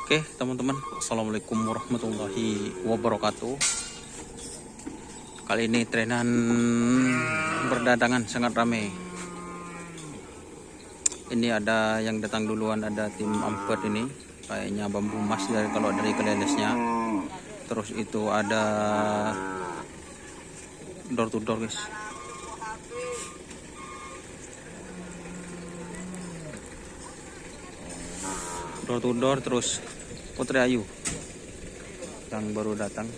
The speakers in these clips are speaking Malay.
Oke teman-teman, assalamualaikum warahmatullahi wabarakatuh. Kali ini trenan berdatangan sangat ramai. Ini ada yang datang duluan, ada tim Ampet ini, kayaknya Bambu Mas dari kalau dari Kelelesnya. Terus itu ada door to door guys. Door to door, terus Putri Ayu yang baru datang.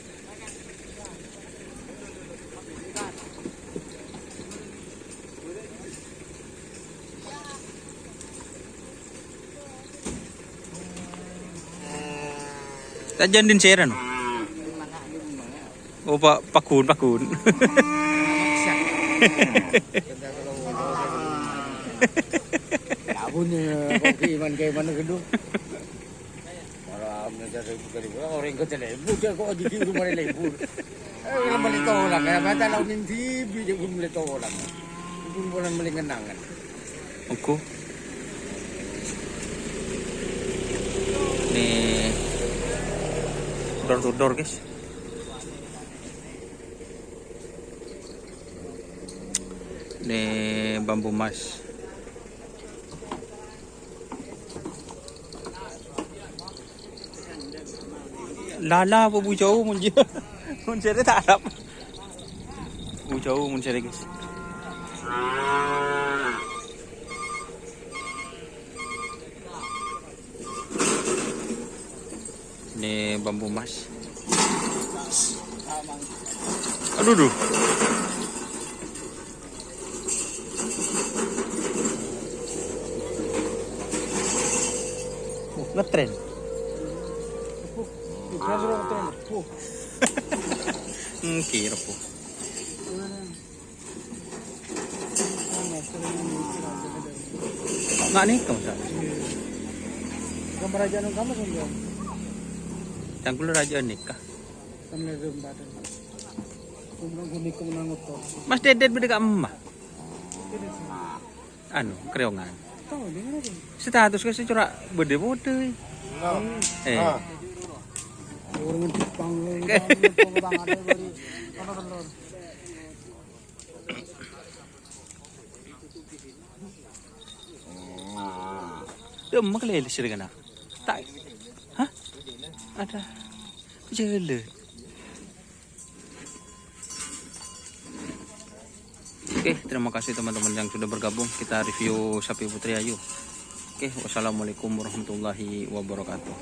Tajan din siran. Oh pakun. Iman kayak mana gedung? Malam ngejar orang ke telebur je kok di rumah telebur. Kalau balik orang kayak mata launin TV je pun boleh orang. Pun bulan beli kenangan. Oke. Nih door to door guys. Nih Bambu Mas. Lala apa bu jauh mencari tak harap. Bu jauh mencari guys. Ini Bambu Mas. Aduh. Ngetren. Kira po. Nggak nih kamu sama. Gambar aja nung kamu sendiri. Tanggulo raja nikah. Kamu lagi badan. Kumang guni kumang ngotot. Mas Dedet beda ka emak. Anu kreongan. Tahu dia mana? Status kasi cura bede-bede. Orang Jepang orang ada bari apa telur. Emak lele sih kan? Tak. Hah? Ada. Jele. Oke, terima kasih teman-teman yang sudah bergabung. Kita review sapi Putri Ayu. Oke, wassalamualaikum warahmatullahi wabarakatuh.